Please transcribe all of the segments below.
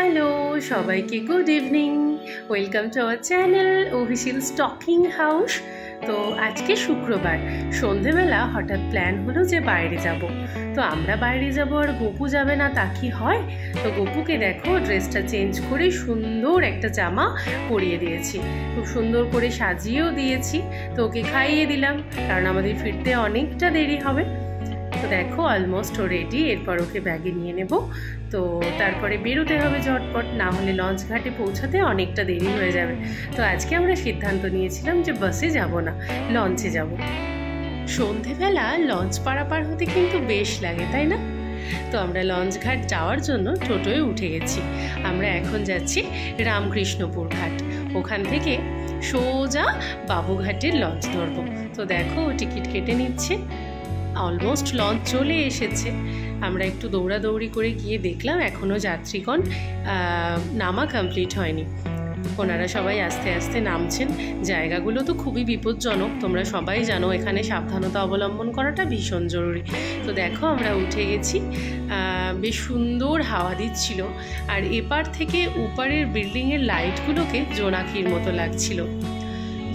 Hello সবাইকে good evening, welcome to our channel Abhishil stocking house. তো আজকে শুক্রবার সন্ধেবেলা হঠাৎ প্ল্যান হলো যে বাইরে যাব। তো আমরা বাইরে যাব আর গপু যাবে না তা কি হয়? তো গপুকে দেখো ড্রেসটা চেঞ্জ করে সুন্দর একটা জামা পরিয়ে দিয়েছি, খুব সুন্দর করে সাজিয়েও দিয়েছি। তো ওকে খাইয়ে দিলাম কারণ আমাদের ফিরতে অনেকটা দেরি হবে। তো দেখো অলমোস্ট ও রেডি, এরপর ওকে ব্যাগে নিয়ে নেব। তো তারপরে বেরোতে হবে ঝটপট, না হলে লঞ্চ ঘাটে পৌঁছাতে অনেকটা দেরি হয়ে যাবে। তো আজকে আমরা সিদ্ধান্ত নিয়েছিলাম যে বাসে যাব না, লঞ্চে যাব। সন্ধেবেলা লঞ্চ পারাপার হতে কিন্তু বেশ লাগে, তাই না? তো আমরা লঞ্চ ঘাট যাওয়ার জন্য টোটোয় উঠে গেছি। আমরা এখন যাচ্ছি রামকৃষ্ণপুর ঘাট, ওখান থেকে সোজা বাবুঘাটের লঞ্চ ধরবো। তো দেখো টিকিট কেটে নিচ্ছে, অলমোস্ট লঞ্চ চলে এসেছে। আমরা একটু দৌড়াদৌড়ি করে গিয়ে দেখলাম এখনও যাত্রীগণ নামা কমপ্লিট হয়নি, ওনারা সবাই আস্তে আস্তে নামছেন। জায়গাগুলো তো খুবই বিপজ্জনক, তোমরা সবাই জানো, এখানে সাবধানতা অবলম্বন করাটা ভীষণ জরুরি। তো দেখো আমরা উঠে গেছি, বেশ সুন্দর হাওয়া দিচ্ছিল, আর এপার থেকে ওপারের বিল্ডিংয়ের লাইটগুলোকে জোনাকির মতো লাগছিল।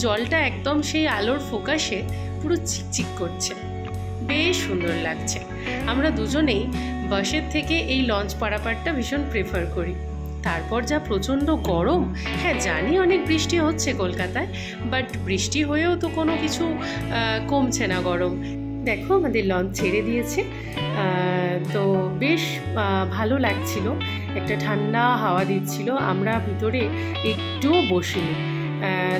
জলটা একদম সেই আলোর ফোকাসে পুরো চিকচিক করছে, বেশ সুন্দর লাগছে। আমরা দুজনেই বাসের থেকে এই লঞ্চ পারাপারটা ভীষণ প্রেফার করি। তারপর যা প্রচণ্ড গরম, হ্যাঁ জানি অনেক বৃষ্টি হচ্ছে কলকাতায়, বাট বৃষ্টি হয়েও তো কোনো কিছু কমছে না গরম। দেখো আমাদের লঞ্চ ছেড়ে দিয়েছে, তো বেশ ভালো লাগছিল, একটা ঠান্ডা হাওয়া দিচ্ছিল। আমরা ভিতরে একটুও বসিনি,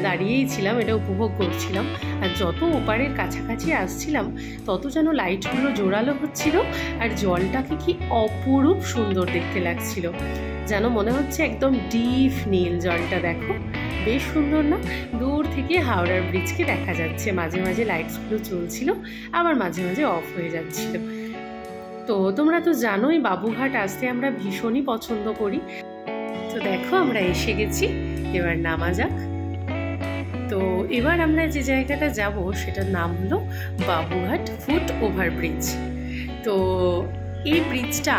দাঁড়িয়েই ছিলাম, এটা উপভোগ করছিলাম। আর যত ওপারের কাছাকাছি আসছিলাম তত যেন লাইটগুলো জোরালো হচ্ছিল, আর জলটাকে কি অপরূপ সুন্দর দেখতে লাগছিল, যেন মনে হচ্ছে একদম ডিপ নীল জলটা। দেখো বেশ সুন্দর না? দূর থেকে হাওড়ার ব্রিজকে দেখা যাচ্ছে, মাঝে মাঝে লাইটসগুলো চলছিল, আবার মাঝে মাঝে অফ হয়ে যাচ্ছিল। তো তোমরা তো জানোই বাবুঘাট আসতে আমরা ভীষণই পছন্দ করি। তো দেখো আমরা এসে গেছি, এবার নামা যাক। তো এবার আমরা যে জায়গাটা যাব সেটার নাম হলো বাবুঘাট ফুট ওভারব্রিজ। তো এই ব্রিজটা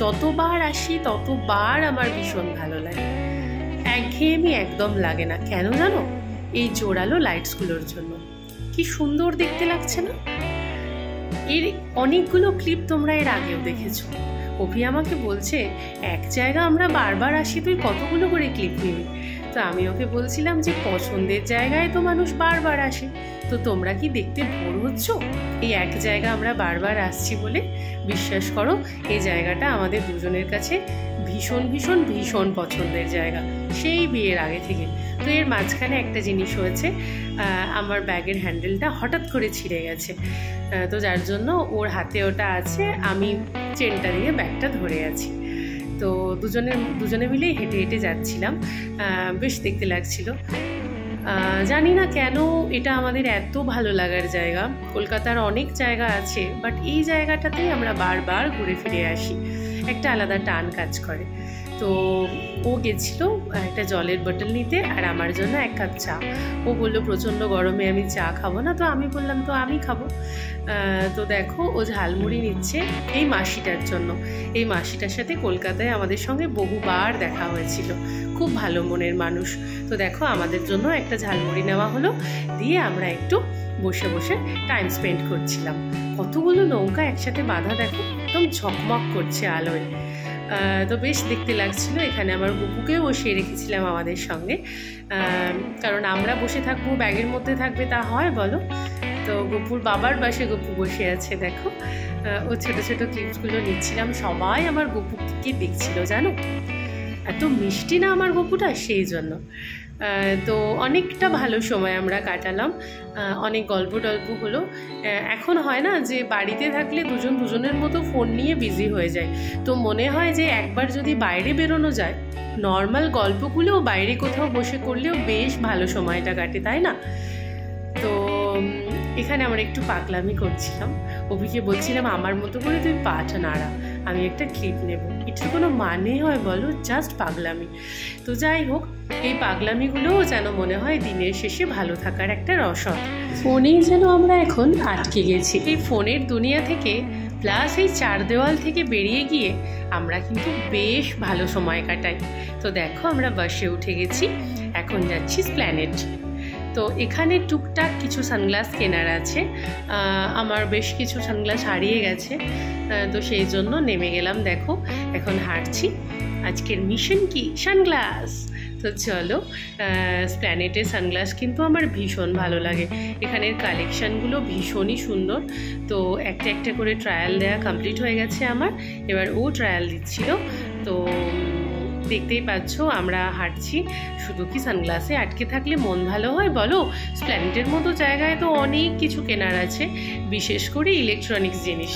যতবার আসি ততবার আমার ভীষণ ভালো লাগে, একঘেয়েমি একদম লাগে না। কেন জানো? এই জোরালো লাইটসগুলোর জন্য। কি সুন্দর দেখতে লাগছে না? এর অনেকগুলো ক্লিপ তোমরা এর আগেও দেখেছো। অভি আমাকে বলছে এক জায়গা আমরা বারবার আসি, তুই কতগুলো করে ক্লিপ নিবি? তো আমি ওকে বলছিলাম যে পছন্দের জায়গায় তো মানুষ বারবার আসে, তো তোমরা কি দেখতে বোর হচ্ছ এই এক জায়গা আমরা বারবার আসছি বলে? বিশ্বাস করো এই জায়গাটা আমাদের দুজনের কাছে ভীষণ ভীষণ ভীষণ পছন্দের জায়গা, সেই বিয়ের আগে থেকে। তো এর মাঝখানে একটা জিনিস হয়েছে, আমার ব্যাগের হ্যান্ডেলটা হঠাৎ করে ছিঁড়ে গেছে, তো যার জন্য ওর হাতে ওটা আছে, আমি চেনটা দিয়ে ব্যাগটা ধরে আছি। তো দুজনে মিলে হেঁটে হেঁটে যাচ্ছিলাম, বেশ দেখতে লাগছিল। জানি না কেন এটা আমাদের এত ভালো লাগার জায়গা। কলকাতার অনেক জায়গা আছে, বাট এই জায়গাটাতেই আমরা বারবার ঘুরে ফিরে আসি, একটা আলাদা টান কাজ করে। তো ও গেছিল একটা জলের বোতল নিতে, আর আমার জন্য এক কাপ চা। ও বললো প্রচণ্ড গরমে আমি চা খাবো না, তো আমি বললাম তো আমি খাবো। তো দেখো ও ঝালমুড়ি নিচ্ছে এই মাসিটার জন্য। এই মাসিটার সাথে কলকাতায় আমাদের সঙ্গে বহুবার দেখা হয়েছিল, খুব ভালো মনের মানুষ। তো দেখো আমাদের জন্য একটা ঝালমুড়ি নেওয়া হলো, দিয়ে আমরা একটু বসে বসে টাইম স্পেন্ড করছিলাম। কতগুলো নৌকা একসাথে বাঁধা, দেখো একদম ঝকমক করছে আলোয়। তো বেশ দেখতে লাগছিল। এখানে আমার গপুকেও বসিয়ে রেখেছিলাম আমাদের সঙ্গে, কারণ আমরা বসে থাকবো ব্যাগের মধ্যে থাকবে, তা হয় বলো? তো গপুর বাবার পাশে গপু বসে আছে, দেখো ও ছোটো ছোটো ক্লিপসগুলো নিচ্ছিলাম। সবাই আমার গপুকে দেখছিল, জানো এত মিষ্টি না আমার গপুটা, সেই জন্য। তো অনেকটা ভালো সময় আমরা কাটালাম, অনেক গল্প টল্প হলো। এখন হয় না যে বাড়িতে থাকলে দুজনের মতো ফোন নিয়ে বিজি হয়ে যায়, তো মনে হয় যে একবার যদি বাইরে বেরোনো যায়, নর্মাল গল্পগুলোও বাইরে কোথাও বসে করলেও বেশ ভালো সময়টা কাটে, তাই না? তো এখানে আমরা একটু পাগলামি করছিলাম, অভিকে বলছিলাম আমার মতো করে তুই পাটা নাড়া, আমি একটা ক্লিপ নেব। এটা কোনো মানে হয় বলো? জাস্ট পাগলামি। তো যাই হোক, এই পাগলামিগুলোও যেন মনে হয় দিনের শেষে ভালো থাকার একটা রসদ। ফোনেই যেন আমরা এখন আটকে গেছি। এই ফোনের দুনিয়া থেকে প্লাস এই চার দেওয়াল থেকে বেরিয়ে গিয়ে আমরা কিন্তু বেশ ভালো সময় কাটাই। তো দেখো আমরা বাসে উঠে গেছি, এখন যাচ্ছি স্প্ল্যানেড। তো এখানে টুকটাক কিছু সানগ্লাস কেনার আছে, আমার বেশ কিছু সানগ্লাস হারিয়ে গেছে, তো সেই জন্য নেমে গেলাম। দেখো এখন হাঁটছি। আজকের মিশন কি? সানগ্লাস। তো চলো, স্প্ল্যানেডের সানগ্লাস কিন্তু আমার ভীষণ ভালো লাগে, এখানের কালেকশানগুলো ভীষণই সুন্দর। তো একটা একটা করে ট্রায়াল দেওয়া কমপ্লিট হয়ে গেছে আমার, এবার ও ট্রায়াল দিচ্ছিল। তো দেখতেই পাচ্ছ আমরা হাঁটছি। শুধু কি সানগ্লাসে আটকে থাকলে মন ভালো হয় বলো? স্প্ল্যানেডের মতো জায়গায় তো অনেক কিছু কেনার আছে, বিশেষ করে ইলেকট্রনিক্স জিনিস।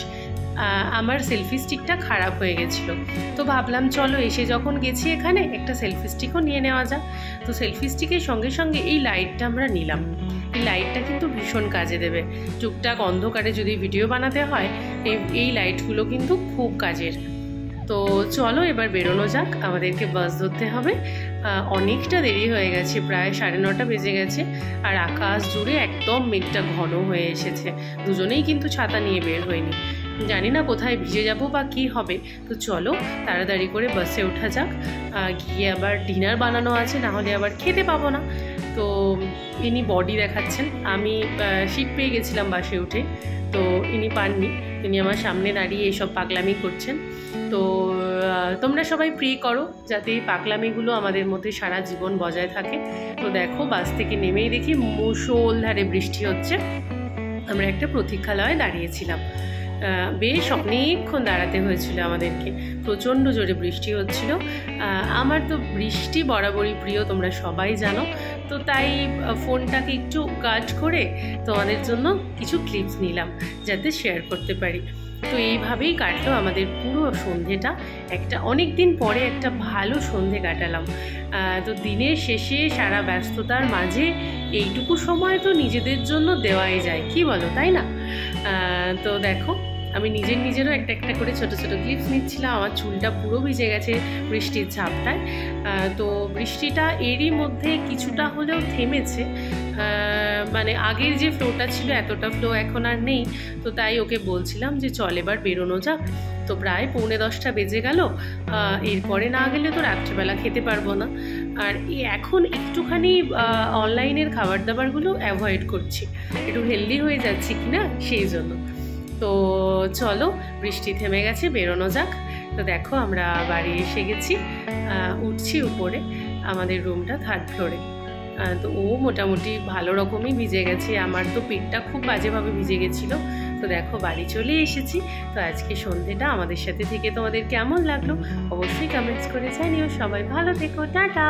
আমার সেলফি স্টিকটা খারাপ হয়ে গেছিলো, তো ভাবলাম চলো এসে যখন গেছি এখানে একটা সেলফি স্টিকও নিয়ে নেওয়া যাক। তো সেলফি স্টিকের সঙ্গে সঙ্গে এই লাইটটা আমরা নিলাম। এই লাইটটা কিন্তু ভীষণ কাজে দেবে, টুকটাক অন্ধকারে যদি ভিডিও বানাতে হয় এই লাইটগুলো কিন্তু খুব কাজের। তো চলো এবার বেরোনো যাক, আমাদেরকে বাস ধরতে হবে। অনেকটা দেরি হয়ে গেছে, প্রায় 9:30 বেজে গেছে, আর আকাশ জুড়ে একদম মেঘটা ঘন হয়ে এসেছে। দুজনেই কিন্তু ছাতা নিয়ে বের হয়নি, জানি না কোথায় ভিজে যাব বা কি হবে। তো চলো তাড়াতাড়ি করে বাসে ওঠা যাক, গিয়ে আবার ডিনার বানানো আছে, না হলে আবার খেতে পাবো না। তো ইনি বডি দেখাচ্ছেন, আমি সিট পেয়ে গেছিলাম বাসে উঠে, তো ইনি পাননি, তিনি আমার সামনে দাঁড়িয়ে এইসব পাগলামি করছেন। তো তোমরা সবাই প্রে করো যাতে এই পাগলামিগুলো আমাদের মধ্যে সারা জীবন বজায় থাকে। তো দেখো বাস থেকে নেমেই দেখি মুষলধারে বৃষ্টি হচ্ছে। আমরা একটা প্রতীক্ষালয়ে দাঁড়িয়েছিলাম, বেশ অনেকক্ষণ দাঁড়াতে হয়েছিল আমাদেরকে, প্রচণ্ড জোরে বৃষ্টি হচ্ছিল। আমার তো বৃষ্টি বরাবরই প্রিয়, তোমরা সবাই জানো। তো তাই ফোনটাকে একটু কাট করে তোমাদের জন্য কিছু ক্লিপস নিলাম যাতে শেয়ার করতে পারি। তো এইভাবেই কাটলো আমাদের পুরো সন্ধেটা, একটা অনেক দিন পরে একটা ভালো সন্ধে কাটালাম। তো দিনের শেষে সারা ব্যস্ততার মাঝে এইটুকু সময় তো নিজেদের জন্য দেওয়াই যায়, কি বলো, তাই না? তো দেখো আমি নিজেরও একটা একটা করে ছোট ছোট ক্লিপস নিচ্ছিলাম। আমার চুলটা পুরো ভিজে গেছে বৃষ্টির ঝাপটায়। তো বৃষ্টিটা এরই মধ্যে কিছুটা হলেও থেমেছে, মানে আগের যে ফ্লোটা ছিল এতটা ফ্লো এখন আর নেই। তো তাই ওকে বলছিলাম যে চল এবার বেরোনো যাক। তো প্রায় 9:45 বেজে গেল, এরপরে না গেলে তো রাত্রেবেলা খেতে পারবো না। আর এখন একটুখানি অনলাইনের খাবার দাবারগুলো অ্যাভয়েড করছি, একটু হেলদি হয়ে যাচ্ছি কিনা সেই জন্য। তো চলো বৃষ্টি থেমে গেছে, বেরোনো যাক। তো দেখো আমরা বাড়ি এসে গেছি, উঠছি উপরে, আমাদের রুমটা 3rd ফ্লোরে। তো ও মোটামুটি ভালো রকমই ভিজে গেছে, আমার তো পেটটা খুব বাজেভাবে ভিজে গেছিলো। তো দেখো বাড়ি চলে এসেছি। তো আজকে সন্ধ্যেটা আমাদের সাথে থেকে তোমাদের কেমন লাগলো অবশ্যই কমেন্টস করে জানিও। সবাই ভালো থেকো, টাটা।